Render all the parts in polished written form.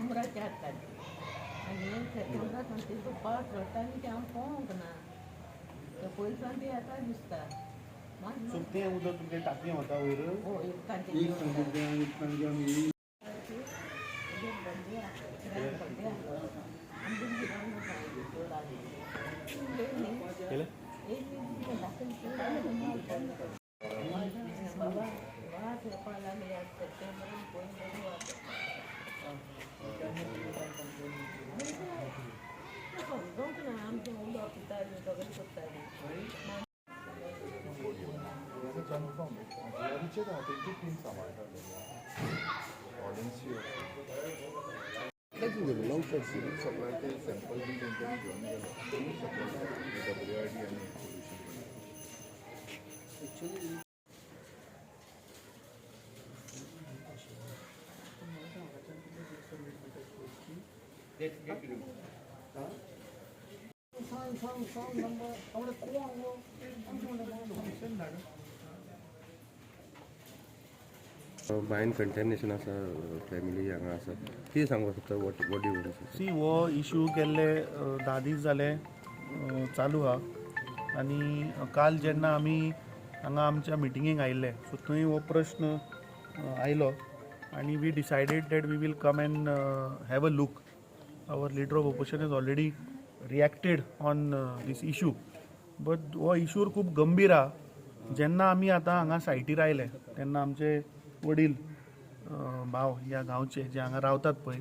उमराच्या हातात आनी सेप्टेंबराक सांगता तो पावस पडटा आनी तें हांव पळोवंक ना ते पयसान ती येता दिसता सो तें उदक तुमच्या टाकयें वता वयर बायन कंटेमिनेशन आसा फॅमिली हांगा आसा कितें सांगपाक सोदता वॉट यू सी हो इशू गेल्ले 10 दीस जाले चालू आहा आनी काल जेन्ना आमी हांगा आमच्या मिटिंगेक आयिल्ले सो थंय हो प्रश्न आयलो आनी we decided that we will come and have a look our leader of opposition is already reacted on this issue but हो इशूर खूब गंभीर आहा जेन्ना आमी आतां हांगा सायटीर आयले तेन्ना आमचे वडील भाव ह्या गांवचे जे हांगा रावतात पळय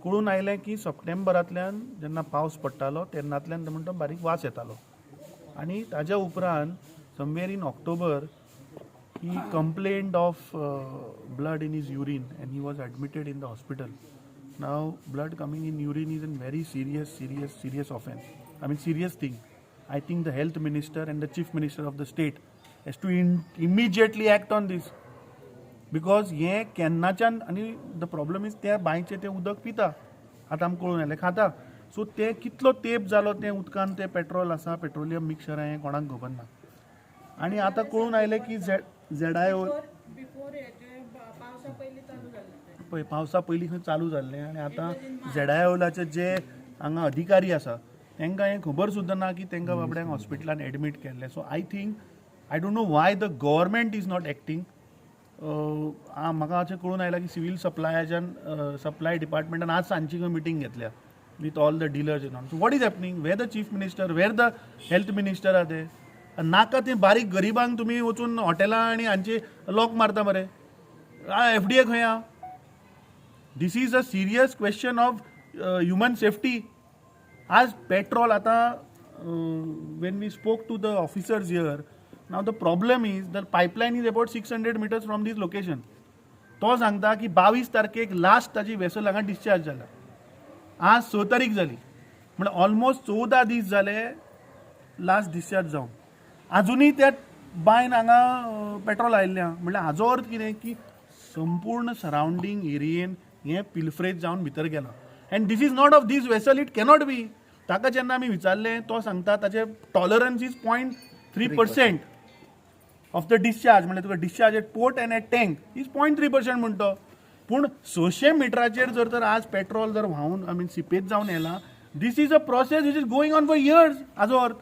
कळून आयलें की सप्टेंबरांतल्यान जेन्ना पावस पडटालो तेन्नातल्यान ते म्हणटा बारीक वास येतालो आनी ताज्या उपरांत somewhere in October he complaint of blood in his urine and he was admitted in the hospital now blood coming in urine is an very serious offence I mean serious thing I think the health minister and the chief minister of the state has to immediately act on this because हें केन्नाच्यान आनी the problem is त्या बांयचें तें उदक पिता आतां आमकां कळून आयलें खाता सो ते कितलो तेंप जालो तें उदकान तें पेट्रोल आसा पेट्रोलियम मिक्सचर हें कोणाक खबर ना आनी आतां कळून आयलें की झेडायो पळय पावसा पयलीं खंय चालू जाल्लें आनी आतां झेडायोलाचे जे हांगा अधिकारी आसा तांकां हें खबर सुद्दां ना की तांकां बाबड्यांक हॉस्पिटलान एडमीट केल्लें so I think I don't know why the government is not acting म्हाका अशें कळून आयलां की सिवील सप्लाय डिपार्टमेंटान आज सांजची मिटींग घेतल्या with all the dealers in on so what is happening where the chief minister where the health minister आहा ते नाका ते बारीक गरिबांक तुमी वचून हॉटेलां आनी हांचे लॉक मारता मरे FDA खंय आहा this is a serious question of human safety आज पेट्रोल आतां when we spoke to the officers here now the problem is the pipeline is about 600 meters from this location तो सांगता की 22 तारखेक लास्ट ताजी वेसल हांगा डिस्चार्ज जाला आज 6 तारीख जाली म्हणजे ऑलमोस्ट 14 दीस जाले लास्ट डिस्चार्ज जावन अजुनूय त्या बायन हांगा पेट्रोल आयिल्लें आहा म्हणजे हाजो अर्थ कितें की संपूर्ण सरावंडींग एरियेन हें पिल्फरेज जावन भितर गेलां and this is not of this vessel it cannot be ताका जेन्ना आमी विचारलें तो सांगता ताचें tolerance is 0.3% of the discharge म्हणजे तुका discharge at port and at tank is 0.3% म्हणतो पूण 600 मिटराचेर जर आज पेट्रोल जर व्हांवन आय मीन सिपेज जावन येला this is a process which is going on for years हाजो अर्थ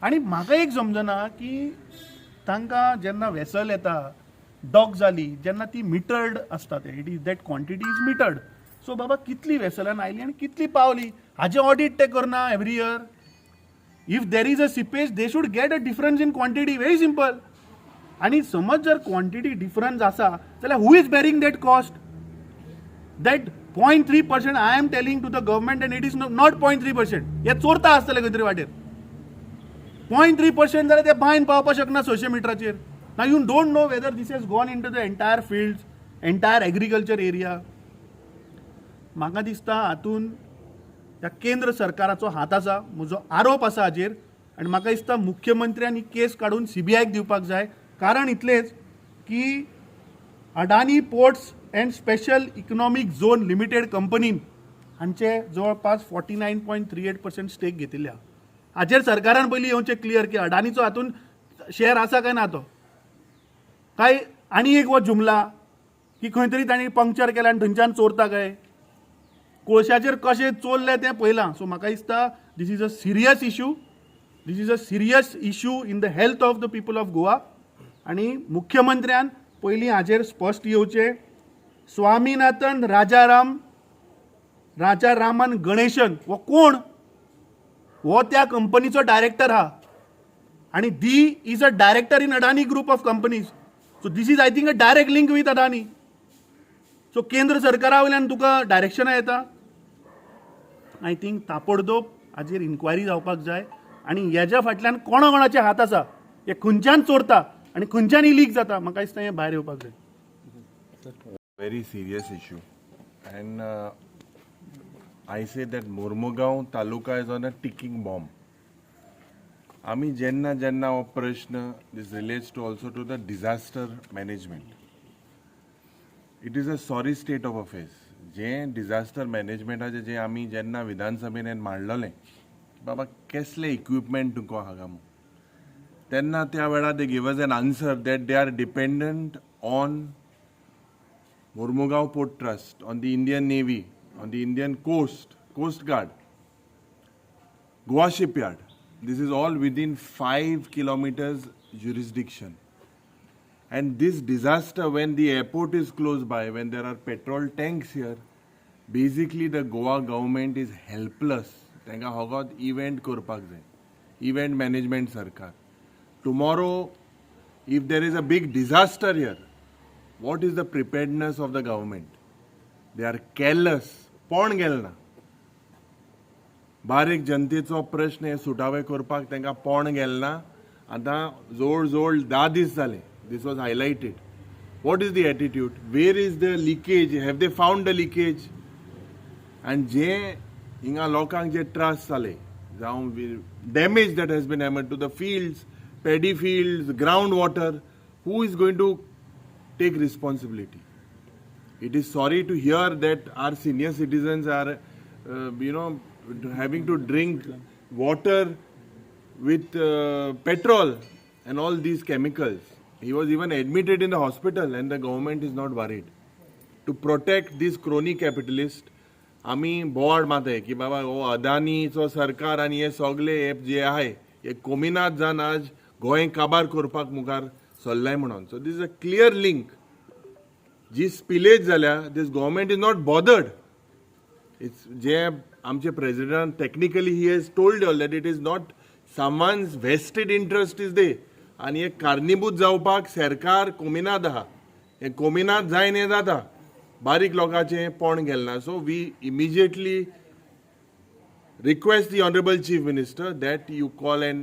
आनी म्हाका एक समजना की तांकां जेन्ना वेसल येता डॉक जाली जेन्ना ती मिटर्ड आसता ते it is that quantity is metered so बाबा कितली वेसलान आयली आनी कितली पावली हाजे ऑडिट ते करना every year if there is a seepage they should get a difference in quantity very simple आनी समज जर क्वॉन्टिटी डिफरन्स आसा जाल्यार who is bearing that cost that 0.3% I am telling to the government and it is not 0.3% हे चोरता आसतले खंय तरी वाटेर 0.3% जाल्यार ते बायन पावपाक शकना 600 मिटराचेर नाव you don't know whether this has gone into the entire fields entire agriculture area म्हाका दिसता हातून ह्या केंद्र सरकाराचो हात आसा म्हजो आरोप आसा हाजेर आनी म्हाका दिसता मुख्यमंत्र्यान ही केस काडून CBIक दिवपाक जाय कारण इतलेंच की Adani ports and special economic zone limited कंपनीन हांचे जवळपास 49.38% स्टेक घेतिल्ल्या हाजेर सरकारान पयलीं येवचें क्लियर की अडानीचो हातून शेअर आसा काय ना तो काय आनी एक वो जुमला की खंय तरी तांणी पंक्चर केलें आनी थंयच्यान चोरता काय कोळशाचेर कशें चोरलें तें पळयलां. सो म्हाका दिसता this is a serious issue. This is a serious issue in the health of the people of Goa. आनी मुख्यमंत्र्यान पयलीं हाचेर स्पश्ट येवचें. स्वामीनाथन राजारामन गणेशन हो कोण? हो त्या कंपनीचो डायरेक्टर आहा आनी the is a director in Adani group of companies. So this is I think a direct link with Adani. So केंद्र सरकारा वयल्यान तुका डायरेक्शनां येता. आय थिंक ताबडतोब हाचेर इन्क्वायरी जावपाक जाय आनी हेज्या फाटल्यान कोणाचे हात आसा हे खंयच्यान चोरता आनी खंयच्यान लीक जाता म्हाका दिसता हें भायर येवपाक जाय. Very serious issue, and I say that Mormugaon Taluka is on a ticking bomb. Ami jenna ho prashna, this relates to also to the disaster management. It is a sorry state of affairs. जे disaster management ha je ami jenna Vidhan Sabhen मांडलोलें बाबा कसले equipment तुको हागा मु तेन्ना त्या वेळार they give us an answer that they are dependent on Mormugaon Port Trust, on the Indian Navy, on the Indian Coast Guard, Goa Shipyard. This is all within 5 kilometers jurisdiction. And this disaster, when the airport is close by, when there are petrol tanks here, basically the Goa government is helpless. Tenga hogot event korpak jay, event management sarkar. Tomorrow, if there is a big disaster here, what is the preparedness of the government? They are careless. पण गेलना बारीक जनतेचो प्रश्न हे सुटावे करपाक तांकां पण गेलना. आतां जवळ 10 दीस जाले. This was highlighted. What is the attitude? Where is the leakage? Have they found the leakage? And जे हिंगा लोकांक जे त्रास जाले जावं damage that has been hammered to the fields, paddy fields, groundwater, who is going to take responsibility? It is sorry to hear that our senior citizens are, having to drink water with petrol and all these chemicals. He was even admitted in the hospital and the government is not worried. To protect this crony capitalist, आमी बोवाड माताय की बाबा हो अदानीचो सरकार आनी हे सगळे जे आहे हे कोमिनात जावन आज गोंय काबार करपाक मुखार सरलाय म्हणून. So this is a clear link. जी स्पिलेज जाल्या this government is not bothered. It's जे आमचे president technically he has told all that it is not someone's vested interest is they आनी हे कारणीभूत जावपाक सरकार कोमिनात आहा. हे कोमिनात जायन हे जाता बारीक लोकांचे पण गेलना. So we immediately request the honourable chief minister that you call an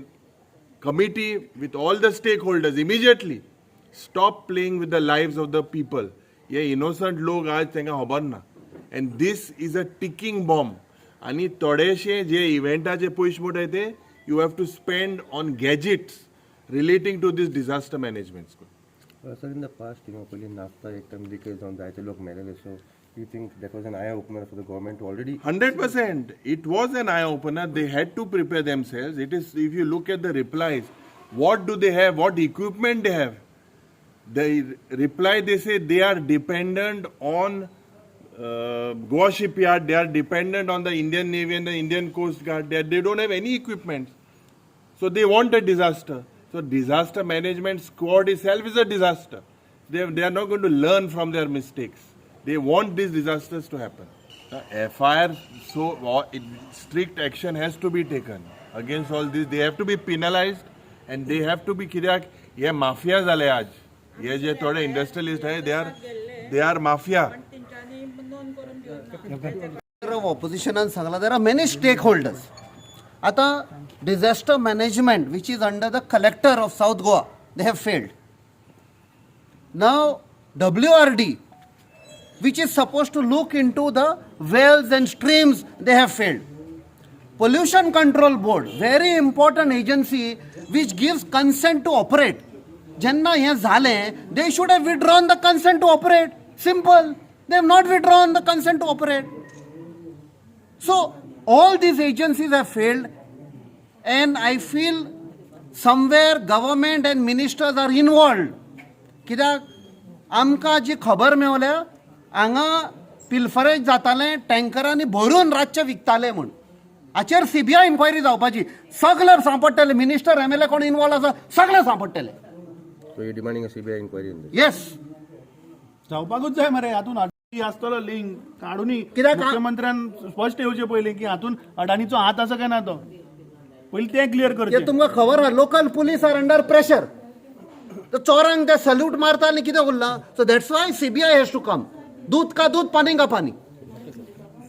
committee with all the stakeholders immediately. Stop playing with the lives of the people. ये innocent लोग आज तेंका खबर ना. And this is a ticking bomb. आणि थोडेशे जे इव्हेंटाचे पयशे मोठे ते you have to spend on gadgets relating to this disaster management. Sir, in the past, probably NAFTA एक time leakage on जायते लोग मेलेले. So you think that was an eye opener for the government already? 100%. It was an eye opener. They had to prepare themselves. It is, if you look at the replies, what do they have? What equipment they have? The reply, they say they are dependent on Goa Shipyard. They are dependent on the Indian Navy and the Indian Coast Guard. They don't have any equipment. So they want a disaster. So disaster management squad itself is a disaster. They are not going to learn from their mistakes. They want these disasters to happen. FIR, so strict action has to be taken against all this. They have to be penalized and they have to be कित्याक ये mafia जाले आज. ये जे थोडे industrialist आहे they are mafia. Opposition सांगला there are many stakeholders. आता disaster management which is under the collector of South Goa, they have failed. Now WRD which is supposed to look into the wells and streams, they have failed. Pollution Control Board, very important agency which gives consent to operate. Jenna हे झाले, they should have withdrawn the consent to operate. Simple. They have not withdrawn the consent to operate. So all these agencies have failed, and I feel somewhere government and ministers are involved. कित्याक आमकां जी खबर मेवल्या हांगा pilferage जातालें टँकरांनी भरून रातचे विकताले म्हूण हाचेर CBI inquiry जावपाची. सगळे सांपडटले, मिनिस्टर MLA कोण इन्वॉल्व आसा सगळे सांपडटले. So you're demanding a CBI inquiry in this? Yes. जावपाकूच जाय मरे. हातून अडाणी आसतलो लिंक काडूनी कित्याक मुख्यमंत्र्यान स्पश्ट येवचे पयलीं की हातून अडाणीचो हात आसा काय ना तो पयलीं तें क्लियर ते करचें. तुमकां खबर आहा local police are under pressure. तर चोरांक ते सल्यूट मारता आनी कितें उरलां. So that's why CBI has to come. दूध का दूध, पानी का पानी.